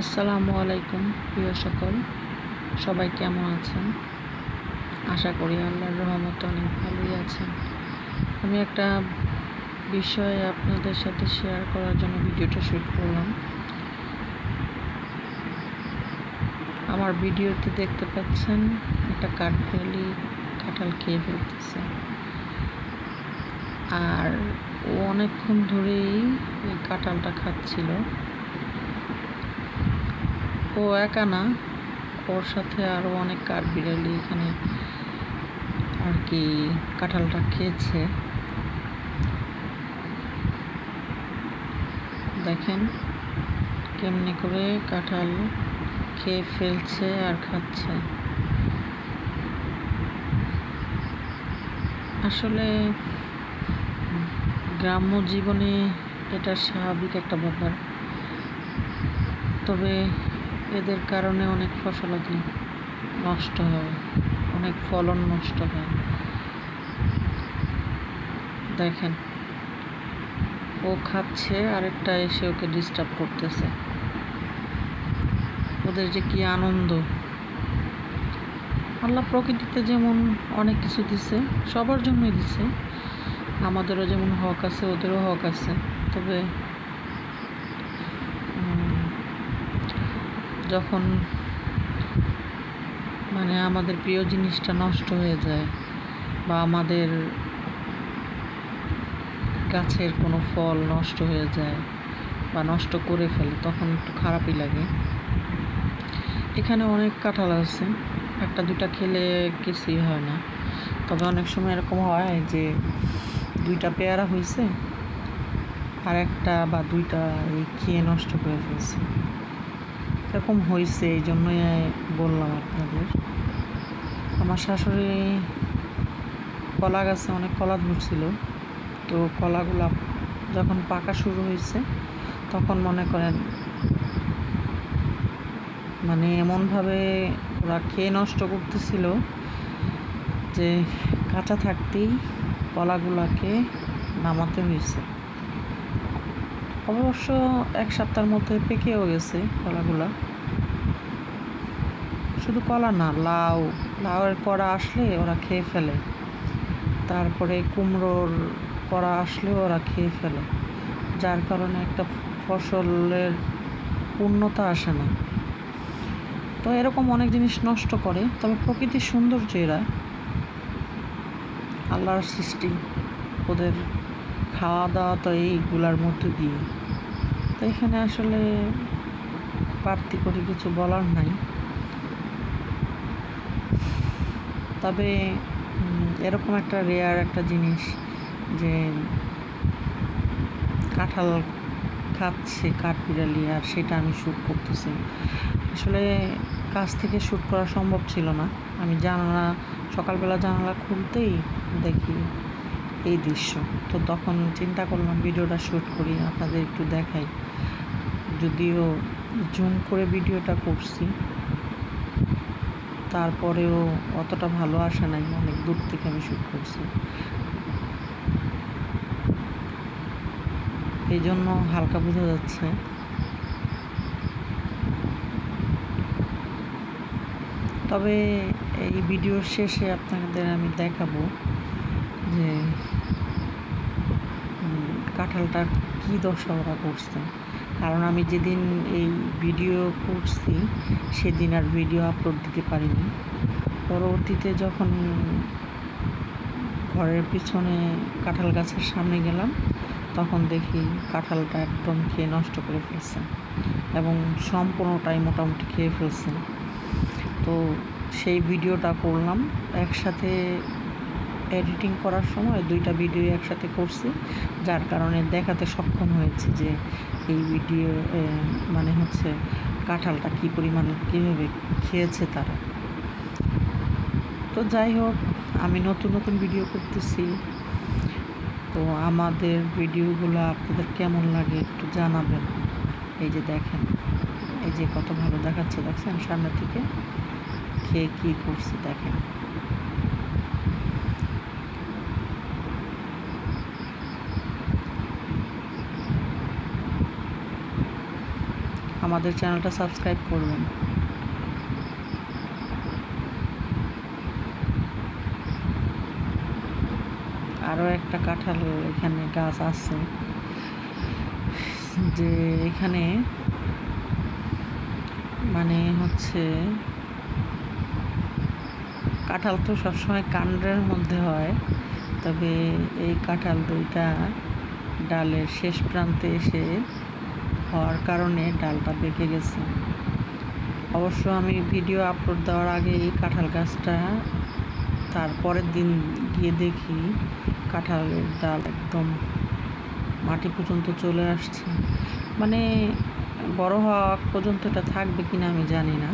আসসালামু আলাইকুম প্রিয় সকল, সবাই কেমন আছেন? আশা করি আল্লাহর রহমতে অনেক ভালোই আছেন। আমি একটা বিষয় আপনাদের সাথে শেয়ার করার জন্য ভিডিওটা শুট করলাম। আমার ভিডিওতে দেখতে পাচ্ছেন একটা কাঠবিড়ালি কাঁঠাল খেয়ে ফেলতেছে, আর ও অনেকক্ষণ ধরেই এই কাঁঠালটা খাচ্ছিল। ও একা না, ওর সাথে আরও অনেক কাঠবিড়ালি এখানে আর কি কাঁঠালটা খেয়েছে। দেখেন কেমনি করে কাঁঠাল খেয়ে ফেলছে আর খাচ্ছে। আসলে গ্রাম্য জীবনে এটা স্বাভাবিক একটা ব্যাপার, তবে এদের কারণে অনেক ফসলাদি নষ্ট হয়, অনেক ফলন নষ্ট হয়। দেখেন ও খাচ্ছে, আরেকটা এসে ওকে ডিস্টার্ব করতেছে। ওদের যে কি আনন্দ! আল্লাহ প্রকৃতিতে যেমন অনেক কিছু দিছে, সবার জন্যই দিছে, আমাদেরও যেমন হক আছে ওদেরও হক আছে। তবে যখন আমাদের প্রিয় জিনিসটা নষ্ট হয়ে যায় বা আমাদের গাছের কোনো ফল নষ্ট হয়ে যায় বা নষ্ট করে ফেলে, তখন একটু খারাপই লাগে। এখানে অনেক কাঁঠাল আছে, একটা দুটা খেলে কিছুই হয় না। তবে অনেক সময় এরকম হয় যে দুইটা পেয়ারা হয়েছে আর একটা বা দুইটা খেয়ে নষ্ট করে ফেলছে। এরকম হয়েছে, এই জন্যই বললাম আপনাদের। আমার শাশুড়ি কলা গাছে অনেক কলা ধরছিল, তো কলাগুলা যখন পাকা শুরু হয়েছে তখন মনে করেন এমনভাবে ওরা খেয়ে নষ্ট করতেছিল যে কাঁচা থাকতেই কলাগুলাকে নামাতে হয়েছে। অবশ্য এক সপ্তাহের মধ্যে পেকেও গেছে কলাগুলা। শুধু কলা না, লাউয়ের কড়া আসলে ওরা খেয়ে ফেলে, তারপরে কুমড়োর কড়া আসলেও ওরা খেয়ে ফেলে, যার কারণে একটা ফসলের পূর্ণতা আসে না। তো এরকম অনেক জিনিস নষ্ট করে। তবে প্রকৃতির সৌন্দর্য, এরা আল্লাহর সৃষ্টি, ওদের খাওয়া দাওয়া তো এইগুলার মধ্যে দিয়ে। তো এখানে আসলে বাড়তি করে কিছু বলার নাই। তবে এরকম একটা রেয়ার একটা জিনিস যে কাঁঠাল খাচ্ছে কাঠবিড়ালি, আর সেটা আমি শ্যুট করতেছি। আসলে কাছ থেকে শ্যুট করা সম্ভব ছিল না। আমি সকালবেলা জানালা খুলতেই দেখি এই দৃশ্য, তো তখন চিন্তা করলাম ভিডিওটা শ্যুট করি, আপনাদের একটু দেখাই। যদিও জুম করে ভিডিওটা করছি, তারপরেও অতটা ভালো আসে নাই, অনেক দূর থেকে আমি শ্যুট করছি, এই জন্য হালকা বোঝা যাচ্ছে। তবে এই ভিডিওর শেষে আপনাদের আমি দেখাবো যে কাঁঠালটার কী দশা ওরা করছে। কারণ আমি যেদিন এই ভিডিও করছি সেদিন আর ভিডিও আপলোড দিতে পারিনি। পরবর্তীতে যখন ঘরের পিছনে কাঁঠাল গাছের সামনে গেলাম, তখন দেখি কাঁঠালটা একদম খেয়ে নষ্ট করে ফেলছে এবং সম্পূর্ণটাই মোটামুটি খেয়ে ফেলছে। তো সেই ভিডিওটা করলাম একসাথে, এডিটিং করার সময় দুইটা ভিডিও একসাথে করছি, যার কারণে দেখাতে সক্ষম হয়েছে যে এই ভিডিও কাঁঠালটা কী পরিমাণ কীভাবে খেয়েছে তারা। তো যাই হোক, আমি নতুন নতুন ভিডিও করতেছি, তো আমাদের ভিডিওগুলো আপনাদের কেমন লাগে একটু জানাবেন। এই যে দেখেন, এই যে কত ভালো দেখাচ্ছে, দেখছেন সামনে থেকে খেয়ে কী করছে দেখেন। আমাদের চ্যানেলটা সাবস্ক্রাইব করবেন। আরও একটা কাঁঠাল এখানে গাছ আছে, যে এখানে মানে হচ্ছে কাঁঠাল তো সবসময় কাণ্ডের মধ্যে হয়, তবে এই কাঁঠাল দুইটা ডালের শেষ প্রান্তে এসে হওয়ার কারণে ডালটা বেঁকে গেছে। অবশ্য আমি ভিডিও আপলোড দেওয়ার আগে এই কাঁঠাল গাছটা, তারপরের দিন গিয়ে দেখি কাঁঠালের ডাল একদম মাটি পর্যন্ত চলে আসছে। মানে বড় হওয়া পর্যন্ত এটা থাকবে কিনা আমি জানি না।